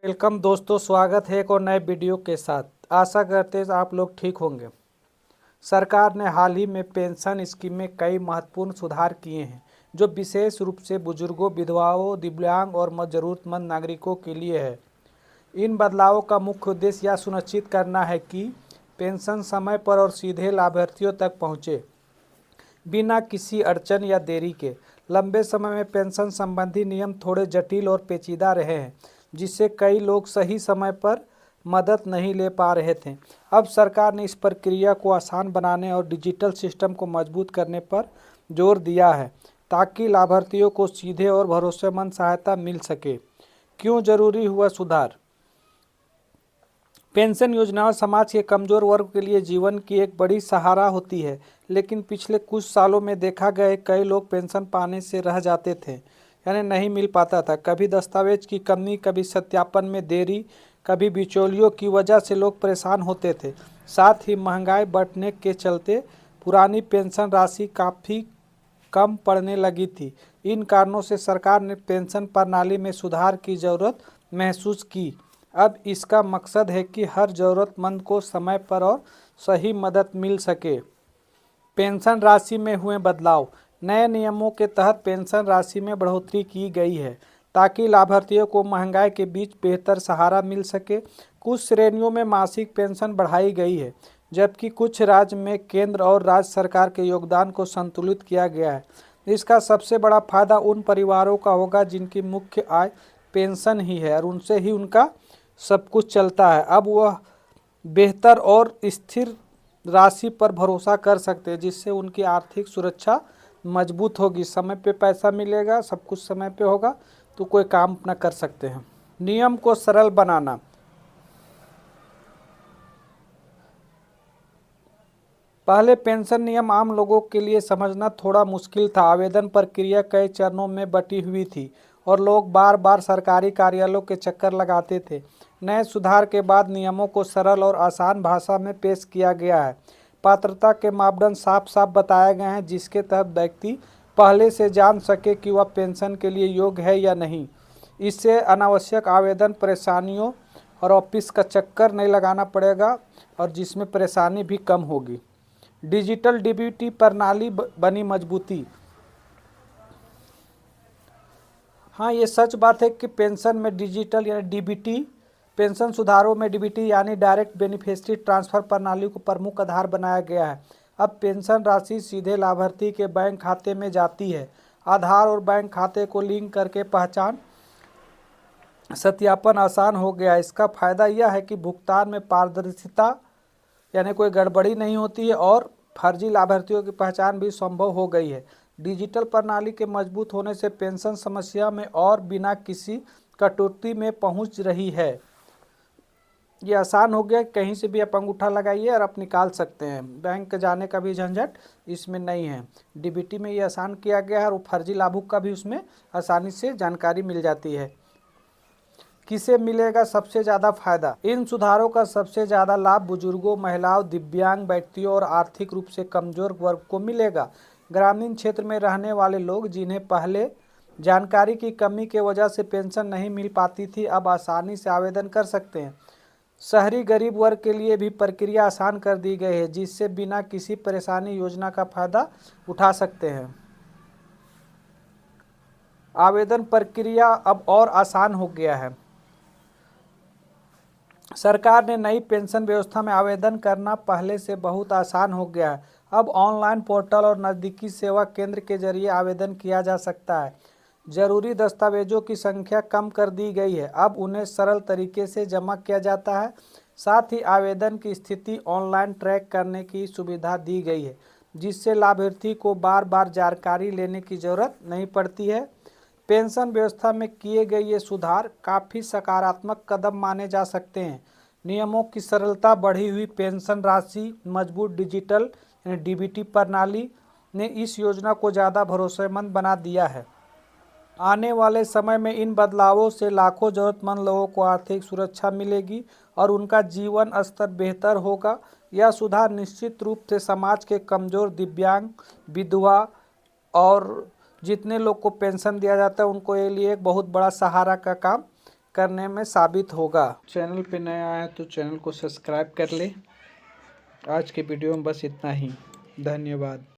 Welcome दोस्तों, स्वागत है एक और नए वीडियो के साथ। आशा करते हैं आप लोग ठीक होंगे। सरकार ने हाल ही में पेंशन स्कीम में कई महत्वपूर्ण सुधार किए हैं जो विशेष रूप से बुजुर्गों, विधवाओं, दिव्यांग और ज़रूरतमंद नागरिकों के लिए है। इन बदलावों का मुख्य उद्देश्य यह सुनिश्चित करना है कि पेंशन समय पर और सीधे लाभार्थियों तक पहुँचे, बिना किसी अड़चन या देरी के। लंबे समय में पेंशन संबंधी नियम थोड़े जटिल और पेचीदा रहे हैं, जिससे कई लोग सही समय पर मदद नहीं ले पा रहे थे। अब सरकार ने इस प्रक्रिया को आसान बनाने और डिजिटल सिस्टम को मजबूत करने पर जोर दिया है, ताकि लाभार्थियों को सीधे और भरोसेमंद सहायता मिल सके। क्यों जरूरी हुआ सुधार? पेंशन योजनाएं समाज के कमजोर वर्ग के लिए जीवन की एक बड़ी सहारा होती है, लेकिन पिछले कुछ सालों में देखा गया कई लोग पेंशन पाने से रह जाते थे, यानी नहीं मिल पाता था। कभी दस्तावेज की कमी, कभी सत्यापन में देरी, कभी बिचौलियों की वजह से लोग परेशान होते थे। साथ ही महंगाई बढ़ने के चलते पुरानी पेंशन राशि काफ़ी कम पड़ने लगी थी। इन कारणों से सरकार ने पेंशन प्रणाली में सुधार की ज़रूरत महसूस की। अब इसका मकसद है कि हर ज़रूरतमंद को समय पर और सही मदद मिल सके। पेंशन राशि में हुए बदलाव। नए नियमों के तहत पेंशन राशि में बढ़ोतरी की गई है, ताकि लाभार्थियों को महंगाई के बीच बेहतर सहारा मिल सके। कुछ श्रेणियों में मासिक पेंशन बढ़ाई गई है, जबकि कुछ राज्य में केंद्र और राज्य सरकार के योगदान को संतुलित किया गया है। इसका सबसे बड़ा फायदा उन परिवारों का होगा जिनकी मुख्य आय पेंशन ही है और उनसे ही उनका सब कुछ चलता है। अब वह बेहतर और स्थिर राशि पर भरोसा कर सकते हैं, जिससे उनकी आर्थिक सुरक्षा मजबूत होगी। समय पे पैसा मिलेगा, सब कुछ समय पे होगा, तो कोई काम अपना कर सकते हैं। नियम को सरल बनाना। पहले पेंशन नियम आम लोगों के लिए समझना थोड़ा मुश्किल था। आवेदन प्रक्रिया कई चरणों में बटी हुई थी और लोग बार बार सरकारी कार्यालयों के चक्कर लगाते थे। नए सुधार के बाद नियमों को सरल और आसान भाषा में पेश किया गया है। पात्रता के मापदंड साफ साफ बताए गए हैं, जिसके तहत व्यक्ति पहले से जान सके कि वह पेंशन के लिए योग्य है या नहीं। इससे अनावश्यक आवेदन, परेशानियों और ऑफिस का चक्कर नहीं लगाना पड़ेगा और जिसमें परेशानी भी कम होगी। डिजिटल डीबीटी प्रणाली बनी मजबूती। हाँ, ये सच बात है कि पेंशन में डिजिटल यानी डीबीटी, पेंशन सुधारों में डीबीटी यानी डायरेक्ट बेनिफिशियरी ट्रांसफ़र प्रणाली को प्रमुख आधार बनाया गया है। अब पेंशन राशि सीधे लाभार्थी के बैंक खाते में जाती है। आधार और बैंक खाते को लिंक करके पहचान सत्यापन आसान हो गया। इसका फायदा यह है कि भुगतान में पारदर्शिता यानी कोई गड़बड़ी नहीं होती है और फर्जी लाभार्थियों की पहचान भी संभव हो गई है। डिजिटल प्रणाली के मजबूत होने से पेंशन समस्या में और बिना किसी कटौती में पहुंच रही है। ये आसान हो गया, कहीं से भी आप अंगूठा लगाइए और आप निकाल सकते हैं। बैंक जाने का भी झंझट इसमें नहीं है। डीबीटी में ये आसान किया गया है और फर्जी लाभुक का भी उसमें आसानी से जानकारी मिल जाती है। किसे मिलेगा सबसे ज़्यादा फायदा? इन सुधारों का सबसे ज़्यादा लाभ बुजुर्गों, महिलाओं, दिव्यांग व्यक्तियों और आर्थिक रूप से कमजोर वर्ग को मिलेगा। ग्रामीण क्षेत्र में रहने वाले लोग, जिन्हें पहले जानकारी की कमी की वजह से पेंशन नहीं मिल पाती थी, अब आसानी से आवेदन कर सकते हैं। शहरी गरीब वर्ग के लिए भी प्रक्रिया आसान कर दी गई है, जिससे बिना किसी परेशानी योजना का फायदा उठा सकते हैं। आवेदन प्रक्रिया अब और आसान हो गया है। सरकार ने नई पेंशन व्यवस्था में आवेदन करना पहले से बहुत आसान हो गया है। अब ऑनलाइन पोर्टल और नज़दीकी सेवा केंद्र के जरिए आवेदन किया जा सकता है। ज़रूरी दस्तावेजों की संख्या कम कर दी गई है, अब उन्हें सरल तरीके से जमा किया जाता है। साथ ही आवेदन की स्थिति ऑनलाइन ट्रैक करने की सुविधा दी गई है, जिससे लाभार्थी को बार बार जानकारी लेने की ज़रूरत नहीं पड़ती है। पेंशन व्यवस्था में किए गए ये सुधार काफ़ी सकारात्मक कदम माने जा सकते हैं। नियमों की सरलता, बढ़ी हुई पेंशन राशि, मजबूत डिजिटल यानी डीबीटी प्रणाली ने इस योजना को ज़्यादा भरोसेमंद बना दिया है। आने वाले समय में इन बदलावों से लाखों ज़रूरतमंद लोगों को आर्थिक सुरक्षा मिलेगी और उनका जीवन स्तर बेहतर होगा। यह सुधार निश्चित रूप से समाज के कमज़ोर, दिव्यांग, विधवा और जितने लोग को पेंशन दिया जाता है उनको ये लिए एक बहुत बड़ा सहारा का काम करने में साबित होगा। चैनल पे नया आया तो चैनल को सब्सक्राइब कर ले। आज के वीडियो में बस इतना ही। धन्यवाद।